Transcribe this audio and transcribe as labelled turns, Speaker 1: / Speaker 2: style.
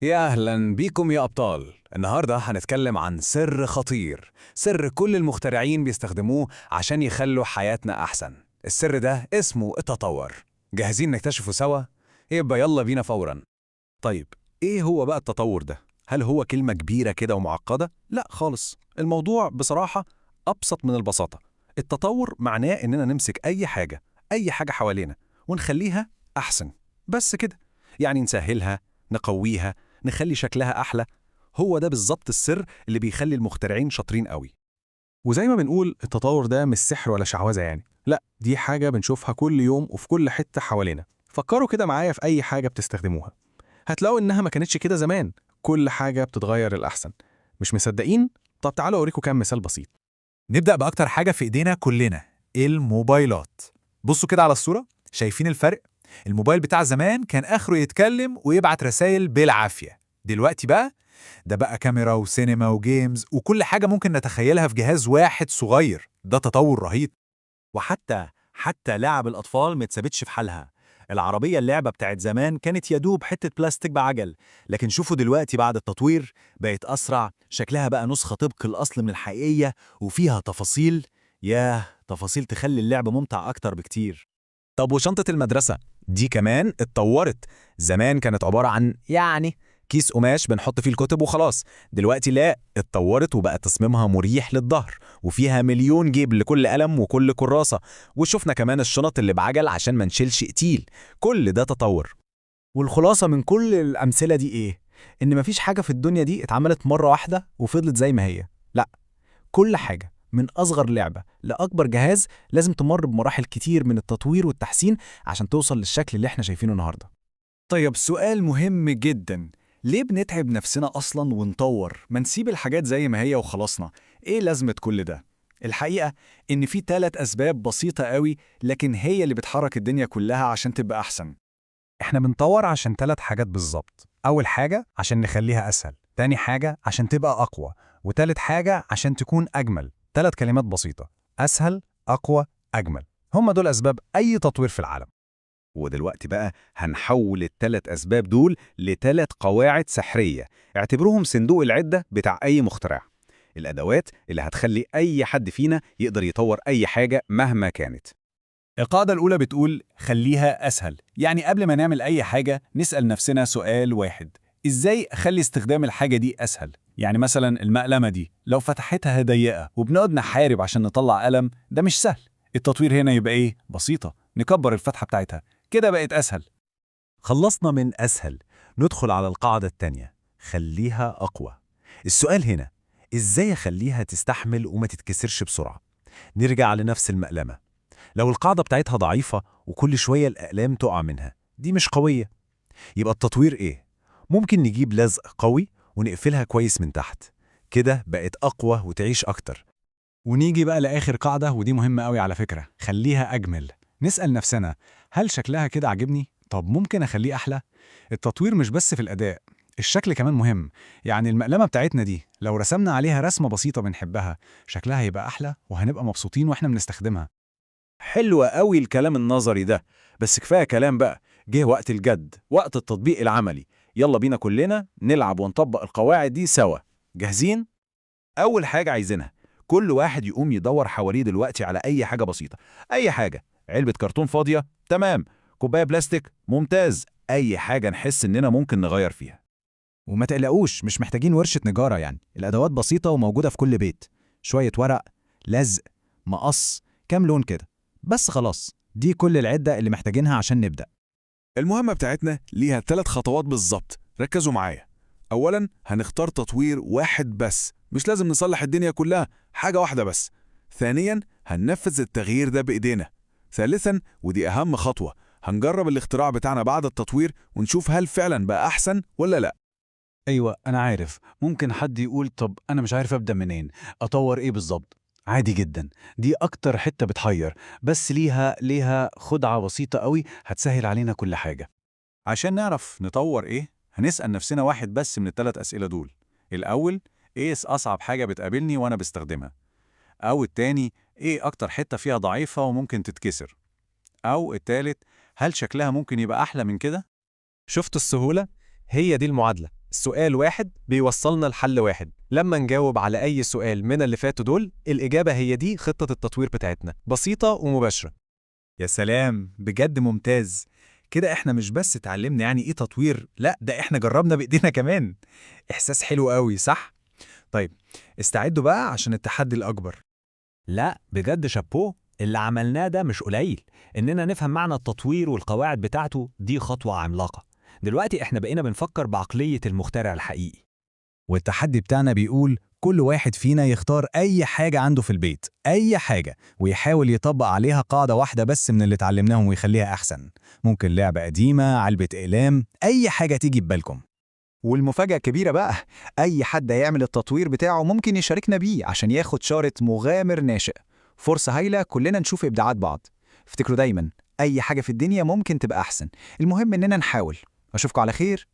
Speaker 1: يا أهلا بيكم يا أبطال. النهاردة هنتكلم عن سر خطير، سر كل المخترعين بيستخدموه عشان يخلوا حياتنا أحسن. السر ده اسمه التطور. جاهزين نكتشفه سوا؟ يبقى يلا بينا فورا.
Speaker 2: طيب، إيه هو بقى التطور ده؟ هل هو كلمة كبيرة كده ومعقدة؟ لا خالص، الموضوع بصراحة أبسط من البساطة. التطور معناه إننا نمسك أي حاجة حوالينا ونخليها أحسن. بس كده، يعني نسهلها، نقويها، نخلي شكلها أحلى. هو ده بالظبط السر اللي بيخلي المخترعين شاطرين قوي.
Speaker 3: وزي ما بنقول التطور ده مش سحر ولا شعوذة يعني، لا دي حاجة بنشوفها كل يوم وفي كل حتة حوالينا. فكروا كده معايا في أي حاجة بتستخدموها، هتلاقوا إنها ما كانتش كده زمان. كل حاجة بتتغير الأحسن. مش مصدقين؟ طب تعالوا أوريكم كام مثال بسيط.
Speaker 4: نبدأ بأكتر حاجة في إيدينا كلنا، الموبايلات. بصوا كده على الصورة، شايفين الفرق؟ الموبايل بتاع زمان كان آخره يتكلم ويبعت رسائل بالعافية. دلوقتي ده بقى كاميرا وسينما وجيمز وكل حاجة ممكن نتخيلها في جهاز واحد صغير. ده تطور رهيب.
Speaker 5: وحتى لعب الأطفال ما اتسابتش في حالها. العربية اللعبة بتاعت زمان كانت يدوب حتة بلاستيك بعجل، لكن شوفوا دلوقتي بعد التطوير بقت أسرع، شكلها بقى نسخة طبق الأصل من الحقيقية، وفيها تفاصيل، تفاصيل تخلي اللعبة ممتع أكتر بكتير.
Speaker 4: طب وشنطة المدرسة دي كمان اتطورت. زمان كانت عبارة عن كيس قماش بنحط فيه الكتب وخلاص. دلوقتي لا، اتطورت وبقى تصميمها مريح للظهر، وفيها مليون جيب لكل قلم وكل كراسة. وشفنا كمان الشنط اللي بعجل عشان ما نشيلش قتيل. كل ده تطور.
Speaker 6: والخلاصة من كل الأمثلة دي إيه؟ إن مفيش حاجة في الدنيا دي اتعملت مرة واحدة وفضلت زي ما هي، لأ، كل حاجة من أصغر لعبة لأكبر جهاز لازم تمر بمراحل كتير من التطوير والتحسين عشان توصل للشكل اللي احنا شايفينه النهاردة.
Speaker 5: طيب سؤال مهم جدا، ليه بنتعب نفسنا أصلا ونطور؟ ما نسيب الحاجات زي ما هي وخلصنا، إيه لازمة كل ده؟ الحقيقة إن في 3 أسباب بسيطة قوي، لكن هي اللي بتحرك الدنيا كلها عشان تبقى أحسن.
Speaker 3: إحنا بنطور عشان 3 حاجات بالظبط. أول حاجة عشان نخليها أسهل، تاني حاجة عشان تبقى أقوى، وتالت حاجة عشان تكون أجمل. 3 كلمات بسيطة: أسهل، أقوى، أجمل. هم دول أسباب أي تطوير في العالم.
Speaker 2: ودلوقتي بقى هنحول الثلاث أسباب دول لثلاث قواعد سحرية، اعتبروهم صندوق العدة بتاع أي مخترع. الأدوات اللي هتخلي أي حد فينا يقدر يطور أي حاجة مهما كانت.
Speaker 5: القاعدة الأولى بتقول خليها أسهل، يعني قبل ما نعمل أي حاجة نسأل نفسنا سؤال واحد: إزاي أخلي استخدام الحاجة دي أسهل؟ يعني مثلا المقلمة دي لو فتحتها ضيقة وبنقعد نحارب عشان نطلع قلم، ده مش سهل. التطوير هنا يبقى إيه؟ بسيطة، نكبر الفتحة بتاعتها، كده بقت أسهل.
Speaker 4: خلصنا من أسهل، ندخل على القاعدة التانية: خليها أقوى. السؤال هنا، إزاي أخليها تستحمل وما تتكسرش بسرعة؟ نرجع لنفس المقلمة. لو القاعدة بتاعتها ضعيفة وكل شوية الأقلام تقع منها، دي مش قوية. يبقى التطوير إيه؟ ممكن نجيب لزق قوي ونقفلها كويس من تحت، كده بقت أقوى وتعيش أكتر.
Speaker 3: ونيجي بقى لآخر قاعدة، ودي مهمة قوي على فكرة: خليها أجمل. نسأل نفسنا، هل شكلها كده عجبني؟ طب ممكن أخليه أحلى؟ التطوير مش بس في الأداء، الشكل كمان مهم. يعني المقلمة بتاعتنا دي لو رسمنا عليها رسمة بسيطة بنحبها، شكلها هيبقى أحلى وهنبقى مبسوطين وإحنا بنستخدمها.
Speaker 2: حلو قوي الكلام النظري ده، بس كفاية كلام بقى. جه وقت الجد، وقت التطبيق العملي. يلا بينا كلنا نلعب ونطبق القواعد دي سوا. جاهزين؟ أول حاجة عايزينها، كل واحد يقوم يدور حواليه دلوقتي على أي حاجة بسيطة. أي حاجة، علبة كرتون فاضية، تمام. كوباية بلاستيك، ممتاز. أي حاجة نحس إننا ممكن نغير فيها.
Speaker 6: وما تقلقوش، مش محتاجين ورشة نجارة، يعني الأدوات بسيطة وموجودة في كل بيت. شوية ورق، لزق، مقص، كام لون كده، بس خلاص دي كل العدة اللي محتاجينها عشان نبدأ.
Speaker 7: المهمة بتاعتنا ليها 3 خطوات بالظبط، ركزوا معايا. أولاً هنختار تطوير واحد بس، مش لازم نصلح الدنيا كلها، حاجة واحدة بس. ثانياً هننفذ التغيير ده بإيدينا. ثالثاً ودي أهم خطوة، هنجرب الاختراع بتاعنا بعد التطوير ونشوف هل فعلاً بقى أحسن ولا لأ.
Speaker 8: أيوة أنا عارف، ممكن حد يقول طب أنا مش عارف أبدأ منين، أطور إيه بالظبط؟ عادي جدا، دي أكتر حتة بتحير، بس ليها خدعة بسيطة قوي هتسهل علينا كل حاجة.
Speaker 5: عشان نعرف نطور إيه، هنسأل نفسنا واحد بس من ال3 أسئلة دول. الأول، إيه أصعب حاجة بتقابلني وأنا بستخدمها؟ أو التاني، إيه أكتر حتة فيها ضعيفة وممكن تتكسر؟ أو التالت، هل شكلها ممكن يبقى أحلى من كده؟
Speaker 1: شفتوا السهولة؟ هي دي المعادلة.
Speaker 9: سؤال واحد بيوصلنا لحل واحد. لما نجاوب على أي سؤال من اللي فاتوا دول، الإجابة هي دي خطة التطوير بتاعتنا، بسيطة ومباشرة.
Speaker 6: يا سلام، بجد ممتاز. كده احنا مش بس اتعلمنا يعني ايه تطوير، لا ده احنا جربنا بايدينا كمان. احساس حلو قوي، صح؟ طيب استعدوا بقى عشان التحدي الأكبر.
Speaker 10: لا بجد شابوه، اللي عملناه ده مش قليل. إننا نفهم معنى التطوير والقواعد بتاعته دي خطوة عملاقة. دلوقتي إحنا بقينا بنفكر بعقلية المخترع الحقيقي.
Speaker 3: والتحدي بتاعنا بيقول كل واحد فينا يختار أي حاجة عنده في البيت، أي حاجة، ويحاول يطبق عليها قاعدة واحدة بس من اللي اتعلمناهم ويخليها أحسن. ممكن لعبة قديمة، علبة أقلام، أي حاجة تيجي ببالكم.
Speaker 2: والمفاجأة الكبيرة بقى، أي حد هيعمل التطوير بتاعه ممكن يشاركنا بيه عشان ياخد شارة مغامر ناشئ. فرصة هايلة كلنا نشوف إبداعات بعض. افتكروا دايما أي حاجة في الدنيا ممكن تبقى أحسن، المهم إننا نحاول. أشوفكم على خير.